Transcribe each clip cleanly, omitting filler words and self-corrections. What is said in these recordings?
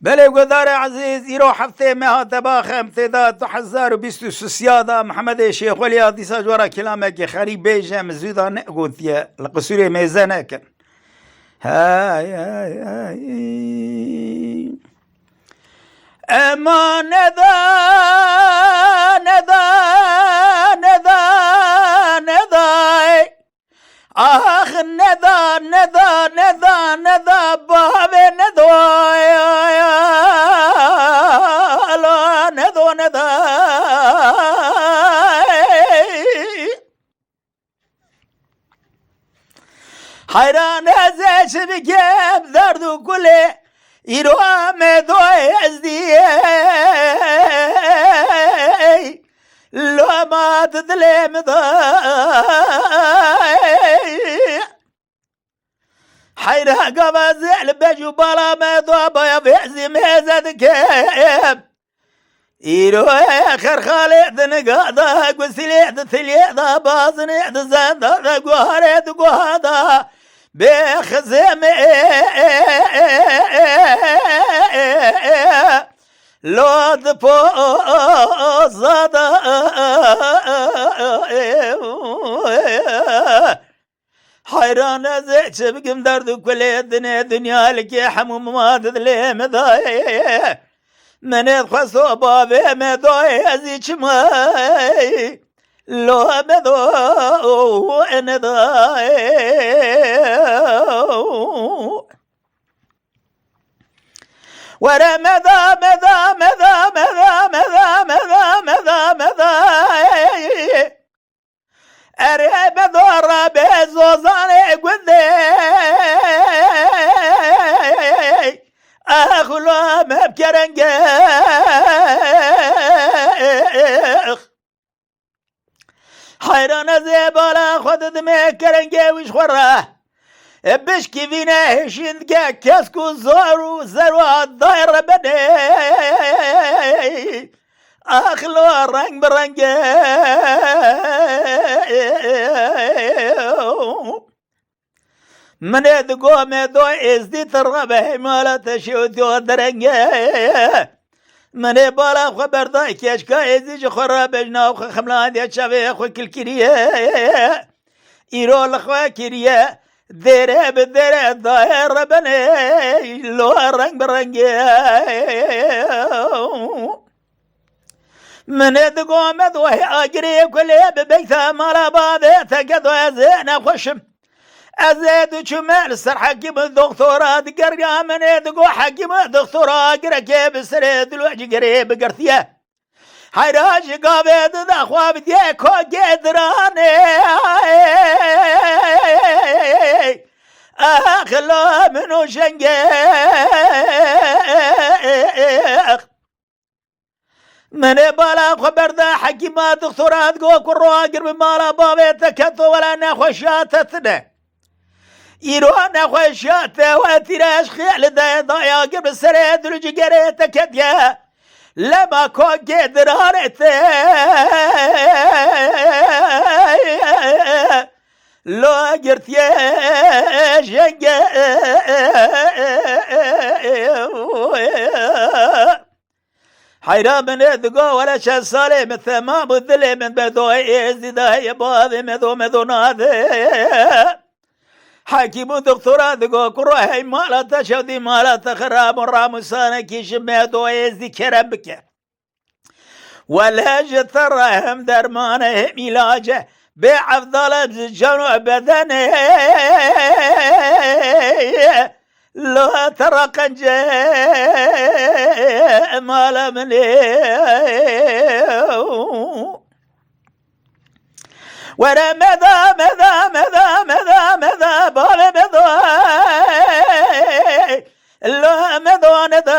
بله گدار عزیز ایرو هفته ماه تباخ امتداد 2023 محمد شیخ ولی دیسا جورا کلامه که خریب بیجه مزودا نگوتیه لقصور میزنه کن های های های اما ندا ندا ندا ندا آخ ندا ندا ندا ندا بابه ندا ندو ندا حیران ازش بگم درد و گله ایرو مدوی ازدیه لو ما تدلم دای حيران قبازل بجو بالا مدو بايا بيعزي ميزد كيب إيرو آخر خالد نقادا قسليد ثليدا بازنيد زندا قهرد قهدا بخزم لود بوزادا حيران ازيش بقم درد كل دنيا لك حموم ما تدلي مضاي من يدخسو بابي مضاي ازيش ماي لو مضو نداي ورا مذا مذا مذا مذا مذا مذا مذا مذا أريب دور بزوزاني قدي أخلو مبكرنجيخ حيران زيبالا خود دمي كرنجي وش خوراه بشكي فينا هشيندك كاسكو زارو زروا الداير بدي أخلو رنگ برنگ من ادقو مدو ازدي ترغبه مالت شوتو درنگ من بالا خبر داي كاشكا ازيج خراب جناو خملان دي شافي خو كلكريه ايرو لخوا كريه ديره بديره داير بني لو رنگ برنگ من ادقو مدو اجري كليه ببيتها مالا بابي تقدو ازينا خوشم ازيد شمال سر حكيم الدكتورات قرقا من ادقو حكيم الدكتورات قرقا بسرد الوجه قريب قرثيه حيراج قابد ذا خواب ديكو قدراني اخلو منو شنقيخ من بالا خبر ذا حكيمات دكتورات قو كرو قرب مالا بابي تكتو ولا نخوشاتتنا يروح نخوشاته واتراش خيال ضايا قرب سريد رجي قريتا كديا لما كو قدرانته لو قرت يا شنقه حيران من ادقو ولا شان صالي مثل ما بذلي من بدو ازدي يا بابي مذو ناذي حكيم دكتورة دقو كروهي مالا تشودي مالا تخراب رامسانا كيش مدو ازدي كرم بك ولا جترهم درمانهم علاجه بأفضل بزجان بدني لو ترى قنجة مالا مليو ورا مذا مذا مذا مذا مذا بال مذا لو مذا نذا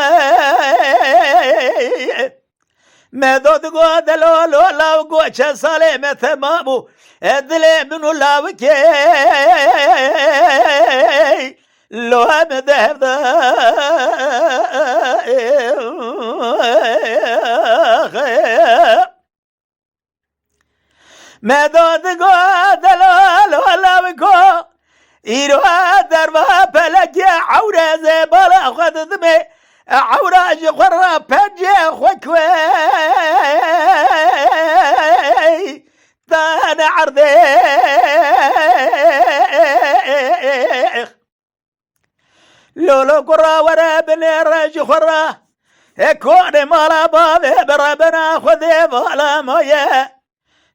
مذا دقو دلو لو لاو قوة صالي مثمامو ادلي منو لاوكي لو مذهب ذا مداد قادل ولا بكو ایرو در و پلک عوره زبالا خود دمه عوراج قرى بجي خوكوي تانا عرضي لولو قرى ورا بني راج قرى كوني مالا بابي بربنا خذي بالا مويه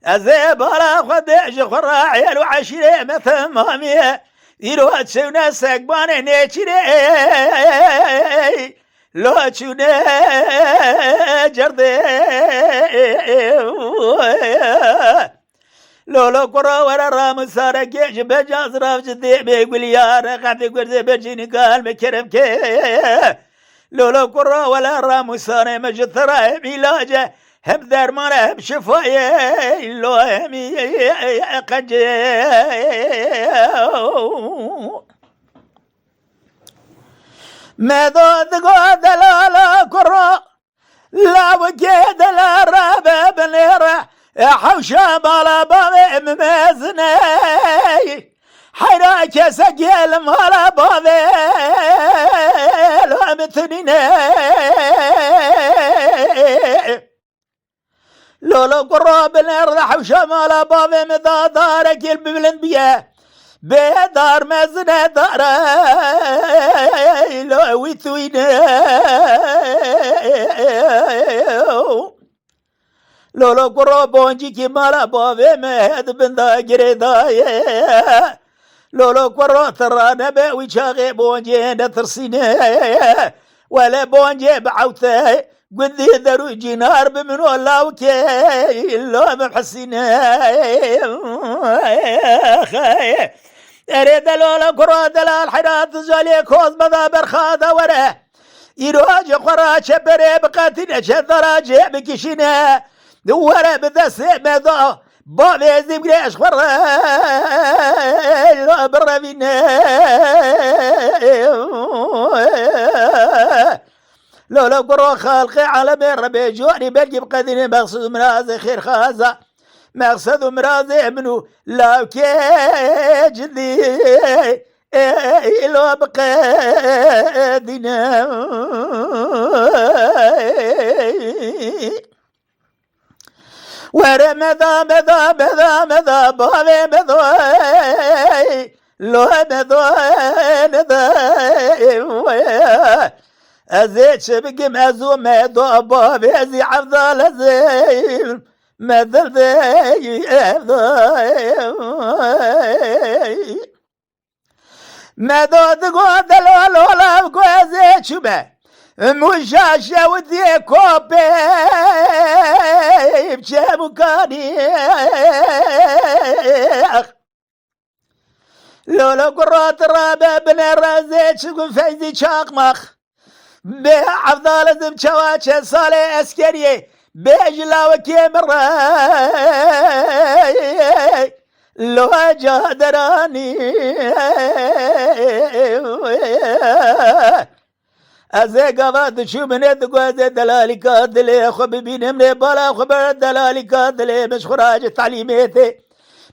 أزي بالا خذي جخرى عيل وعشري مثل ماميه يلو تشونا ساقباني نيشري لو تشونا جردي لولو قرى ورا رام سارة كيش بجاز راف جدي بيقول يا رقعتي قرزي بجيني قال مكرم كي لولو قرى ولا رام سارة مجثرة ميلاجة هم درمان هم شفاية لو همي قنجي ماذا تقول دلالا قرى لا وكيد لا رابع بنيرة حوشة بالا بابي ممازني حراك سقيل مالا بابي لا مثنيني لولو قرى بنيرة حوشة مالا بابي مذا دارك البلند بيه بيدار مزنة داري لو ويثويني لولو قرى بونجي كي مالا بابي مهد بندا قريداي لولو قرى ترانا بوي شاغي بونجي نترسيني ولا بونجي بعوثي قدي ذرو جنار بمنو لاوكي لو محسيني اريد لولا قرى دلال حيرات زالي كوز بدا برخاده وره يروج قرى شبري بقاتل شذراجي بكشينه دوره بدس مذا بابي زبريش قرى لو بربينه لولا قرى خالقي على بين ربي جواني بلقي بقدري مقصود مرازي خير خازة مقصد مرازي منو لا كيجدي لو بقدنا ورا مذا بابي مذا لو مذا أزيد شبكي مازو ميدو بابي أزي عفضل أزي مثل ذي مادو تقول دلول ولا بقوزي شبه مشاشة وذي كوبي بشامكاني لولا قرات رابع بن الرازي شقو فايزي شاقمخ بعفضال زم شواتش صالي اسكري بيجلا وكيمرا لو جادراني ازيقا شو من يدقوا زي دلالي كادلي خب بين من بالا خبر دلالي كادلي مش خراج تعليميتي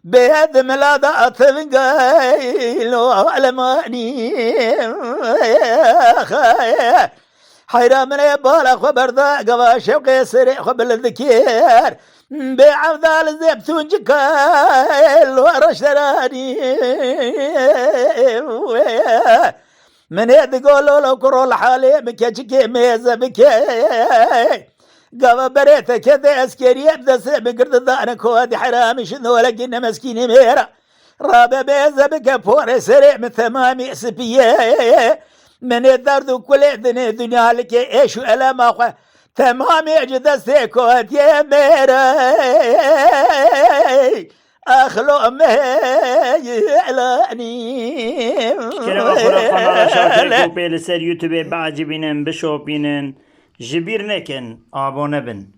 بيد ملاذا اثنقاي لو علماني حيرا من يبالا خبر ذا قبا شوقي سريع خبر الذكير بعفضال زبتون جكال ورشتراني من يدقولوا لو كرول حالي بكي ميزة بكي قبا بريتا كذا اسكري يبدا سيب قرد ذانا كوادي حرامي شنو لقينا مسكيني ميرا رابا بيزة بكي فوري سريع من ثمامي سبيه من الدرد كل دنيا لك ايش الام اخو تمام يجد سيكوت يا ميرا اخلو مهيلاني كلام اخر قناه شاكر كوبي لسر يوتيوب بعجبينن بشوبينن جبير نكن ابونه بن